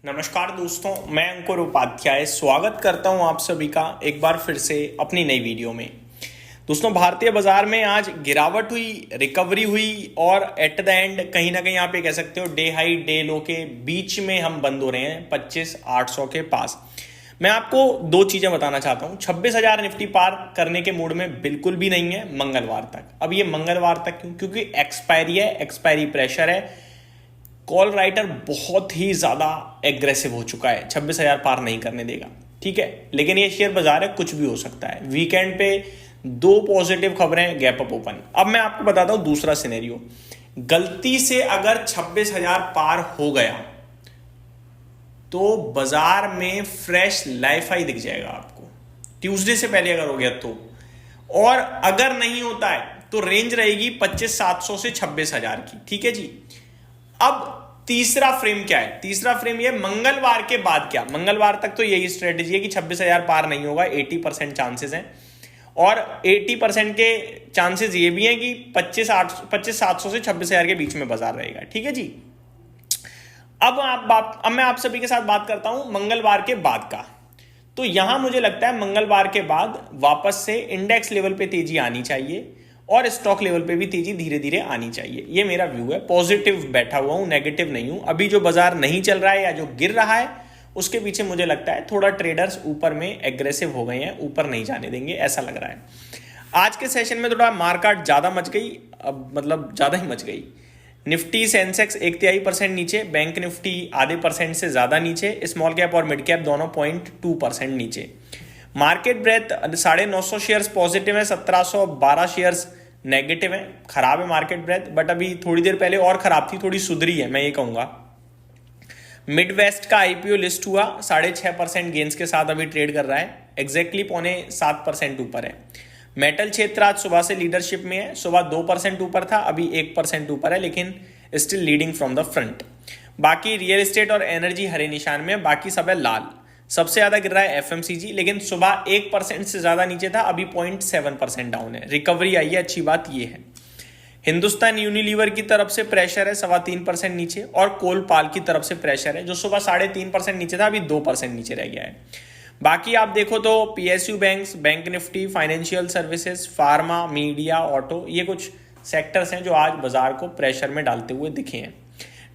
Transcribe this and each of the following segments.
नमस्कार दोस्तों, मैं अंकुर उपाध्याय स्वागत करता हूं आप सभी का एक बार फिर से अपनी नई वीडियो में। दोस्तों, भारतीय बाजार में आज गिरावट हुई, रिकवरी हुई और एट द एंड कहीं ना कहीं आप ये कह सकते हो डे हाई डे लो के बीच में हम बंद हो रहे हैं 25,800 के पास। मैं आपको दो चीजें बताना चाहता हूं। 26,000 निफ्टी पार करने के मूड में बिल्कुल भी नहीं है मंगलवार तक। अब ये मंगलवार तक क्यों? क्योंकि एक्सपायरी है, एक्सपायरी प्रेशर है। कॉल राइटर बहुत ही ज्यादा एग्रेसिव हो चुका है, 26,000 पार नहीं करने देगा। ठीक है, लेकिन ये शेयर बाजार है, कुछ भी हो सकता है। वीकेंड पे दो पॉजिटिव खबरें, गैप अप ओपन। अब मैं आपको बताता हूं दूसरा सिनेरियो। गलती से अगर 26,000 पार हो गया तो बाजार में फ्रेश लाइफ हाई दिख जाएगा आपको, ट्यूसडे से पहले अगर हो गया तो। और अगर नहीं होता है तो रेंज रहेगी 25,700 से 26,000 की। ठीक है जी। अब तीसरा फ्रेम क्या है? तीसरा फ्रेम ये मंगलवार के बाद क्या? मंगलवार तक तो यही स्ट्रेटेजी है कि 26,000 पार नहीं होगा, 80% चांसेस हैं। और 80% के चांसेस ये भी हैं कि 25,700 से 26,000 के बीच में बाजार रहेगा। ठीक है जी। अब मैं आप सभी के साथ बात करता हूं मंगलवार के बाद का। तो यहां मुझे लगता है मंगलवार के बाद वापस से इंडेक्स लेवल पे तेजी आनी चाहिए और स्टॉक लेवल पे भी तेजी धीरे धीरे आनी चाहिए। ये मेरा व्यू है। पॉजिटिव बैठा हुआ हूं, नेगेटिव नहीं हूं। अभी जो बाजार नहीं चल रहा है या जो गिर रहा है उसके पीछे मुझे लगता है थोड़ा ट्रेडर्स ऊपर में एग्रेसिव हो गए हैं, ऊपर नहीं जाने देंगे, ऐसा लग रहा है। आज के सेशन में थोड़ा मार्केट ज्यादा मच गई, अब मतलब ज्यादा ही मच गई। निफ्टी सेंसेक्स 1/3% नीचे, बैंक निफ्टी आधे % से ज्यादा नीचे, स्मॉल कैप और मिड कैप दोनों 0.2% नीचे। मार्केट ब्रेथ 950 शेयर्स पॉजिटिव है, 1712 शेयर्स नेगेटिव है। खराब है मार्केट ब्रेथ, बट अभी थोड़ी देर पहले और खराब थी, थोड़ी सुधरी है मैं ये कहूंगा। मिड वेस्ट का आईपीओ लिस्ट हुआ, 6.5% गेंस के साथ अभी ट्रेड कर रहा है, एग्जैक्टली 0.7% ऊपर है। मेटल क्षेत्र आज सुबह से लीडरशिप में है, सुबह 2% ऊपर था, अभी 1% ऊपर है, लेकिन still leading from the front. बाकी रियल एस्टेट और एनर्जी हरे निशान में, बाकी सब है लाल। सबसे ज्यादा गिर रहा है एफएमसीजी, लेकिन सुबह 1% से ज्यादा नीचे था, अभी 0.7% डाउन है। रिकवरी आई है, अच्छी बात यह है। हिंदुस्तान यूनिलीवर की तरफ से प्रेशर है 3.25% नीचे, और कोलपाल की तरफ से प्रेशर है जो सुबह 3.5% नीचे था, अभी 2% नीचे रह गया है। बाकी आप देखो तो PSU banks, bank Nifty, financial services, pharma, media, auto, ये कुछ सेक्टर्स हैं जो आज बाजार को प्रेशर में डालते हुए दिखे हैं।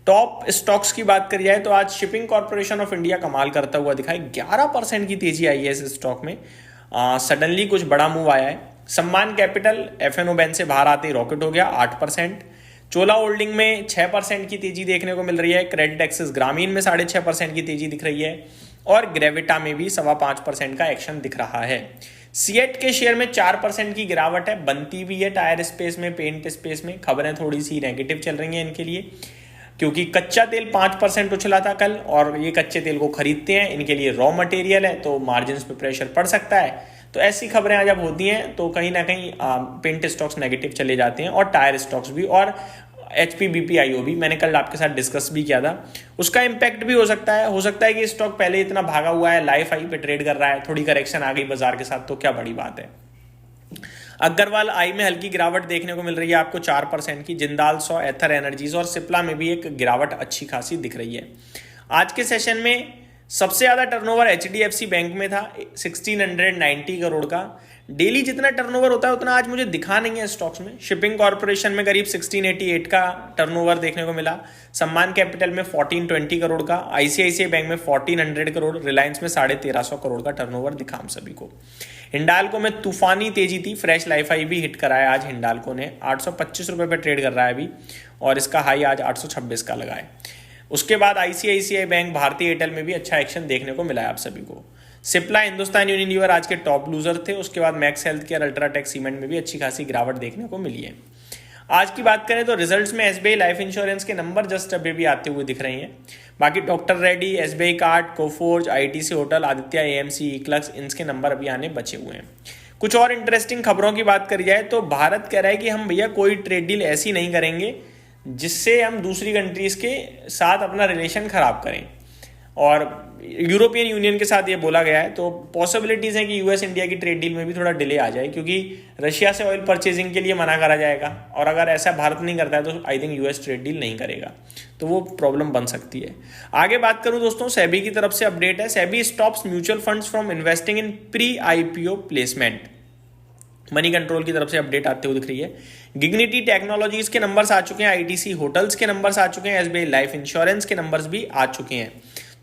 टॉप स्टॉक्स की बात करी जाए तो आज शिपिंग कॉर्पोरेशन ऑफ इंडिया कमाल करता हुआ दिखा है, 11% की तेजी आई है इस स्टॉक में। सडनली कुछ बड़ा मूव आया है। सम्मान कैपिटल एफएनओ बैन से बाहर आते ही रॉकेट हो गया 8%। चोला होल्डिंग में 6% की तेजी देखने को मिल रही है। क्रेडिट एक्सेस ग्रामीण में 6.5% की तेजी दिख रही है, और ग्रेविटा में भी 5.25% का एक्शन दिख रहा है। सीएट के शेयर में 4% की गिरावट है, बनती भी है टायर स्पेस में, पेंट स्पेस में। खबरें थोड़ी सी नेगेटिव चल रही हैं इनके लिए, क्योंकि कच्चा तेल 5% उछला था कल, और ये कच्चे तेल को खरीदते हैं, इनके लिए रॉ मटेरियल है, तो मार्जिन पे प्रेशर पड़ सकता है। तो ऐसी खबरें जब होती हैं तो कहीं ना कहीं पेंट स्टॉक्स नेगेटिव चले जाते हैं, और टायर स्टॉक्स भी, और HPBPIO भी मैंने कल आपके साथ डिस्कस भी किया था। उसका इंपैक्ट भी हो सकता है कि स्टॉक पहले इतना भागा हुआ है, लाइफ हाई पे ट्रेड कर रहा है, थोड़ी करेक्शन आ गई बाजार के साथ, तो क्या बड़ी बात है। अग्रवाल आई में हल्की गिरावट देखने को मिल रही है आपको 4% की। जिंदाल 100, एथर एनर्जीज और सिप्ला में भी एक गिरावट अच्छी खासी दिख रही है। आज के सेशन में सबसे ज्यादा टर्नओवर HDFC बैंक में था, 1690 करोड़ का। डेली जितना टर्नओवर होता है उतना आज मुझे दिखा नहीं है स्टॉक्स में। शिपिंग कॉर्पोरेशन में करीब 1688 का टर्नओवर देखने को मिला। सम्मान कैपिटल में 1420 करोड़ का, ICICI बैंक में 1400 करोड़, रिलायंस में 1350 करोड़ का टर्नओवर दिखा हम सभी को। हिंडाल्को में तूफानी तेजी थी, फ्रेश लाइफ हाई भी हिट कराया आज हिंडाल्को ने, 825 रुपए पे ट्रेड कर रहा है अभी, और इसका हाई आज 826 का लगा है। उसके बाद ICICI बैंक, भारतीय एयरटेल में भी अच्छा एक्शन देखने को मिला है आप सभी को। सिप्ला, हिंदुस्तान यूनिलीवर आज के टॉप लूजर थे। उसके बाद max health care, UltraTech cement में भी अच्छी खासी गिरावट देखने को मिली है। आज की बात करें तो रिजल्ट्स में SBI लाइफ इंश्योरेंस के नंबर जस्ट अभी भी आते हुए दिख रहे हैं। बाकी doctor Reddy, SBI card, Coforge, ITC hotel, Aditya, AMC, इक्लक्स, इनके नंबर अभी आने बचे हुए हैं। कुछ और इंटरेस्टिंग खबरों की बात करी जाए तो भारत कह रहा है कि हम भैया कोई ट्रेड डील ऐसी नहीं करेंगे जिससे हम दूसरी कंट्रीज के साथ अपना रिलेशन खराब करें। और यूरोपियन यूनियन के साथ ये बोला गया है, तो पॉसिबिलिटीज़ हैं कि यूएस इंडिया की ट्रेड डील में भी थोड़ा डिले आ जाए, क्योंकि रशिया से ऑयल परचेजिंग के लिए मना करा जाएगा, और अगर ऐसा भारत नहीं करता है तो I think US trade deal नहीं करेगा, तो वो प्रॉब्लम बन सकती है। आगे बात करूं दोस्तों, सेबी की तरफ से अपडेट है, SEBI stops mutual funds from investing in pre IPO placement. Money control की तरफ से अपडेट आते हुए दिख रही है। गिग्निटी टेक्नोलॉजीज के नंबर्स आ चुके हैं, आईटीसी होटल्स के नंबर्स आ चुके हैं, एसबीआई लाइफ इंश्योरेंस के नंबर्स भी आ चुके हैं।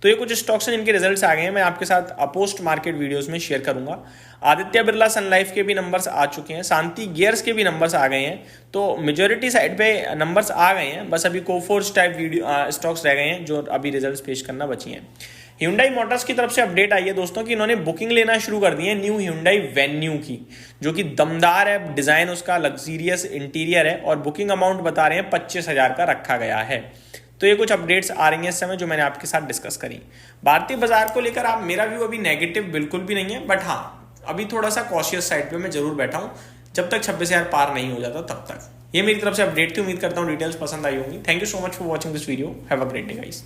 तो ये कुछ स्टॉक्स हैं जिनके रिजल्ट्स आ गए हैं, मैं आपके साथ अपोस्ट मार्केट वीडियोस में शेयर करूंगा। आदित्य बिरला सन लाइफ के भी नंबर्स आ चुके हैं, शांति गियर्स के भी नंबर्स आ गए हैं, तो मेजोरिटी साइड पे नंबर्स आ गए हैं, बस अभी कोफोर्स टाइप वीडियो स्टॉक्स रह गए हैं जो अभी रिजल्ट्स पेश करना बची हैं। Hyundai मोटर्स की तरफ से अपडेट आई है दोस्तों कि इन्होंने बुकिंग लेना शुरू कर दी है न्यू Hyundai वेन्यू की, जो कि दमदार है, डिजाइन उसका लग्जीरियस इंटीरियर है, और बुकिंग अमाउंट बता रहे हैं 25,000 का रखा गया है। तो ये कुछ अपडेट्स आ रही हैं इस समय जो मैंने आपके साथ डिस्कस करी। भारतीय बाजार को लेकर आप मेरा व्यू अभी नेगेटिव बिल्कुल भी नहीं है, बट हाँ अभी थोड़ा सा कॉशियस साइड पे मैं जरूर बैठा हूँ, जब तक 26,000 पार नहीं हो जाता तब तक। ये मेरी तरफ से अपडेट थी, उम्मीद करता हूँ डिटेल्स पसंद आई होंगी। Thank you so much for watching this video, have a great day guys.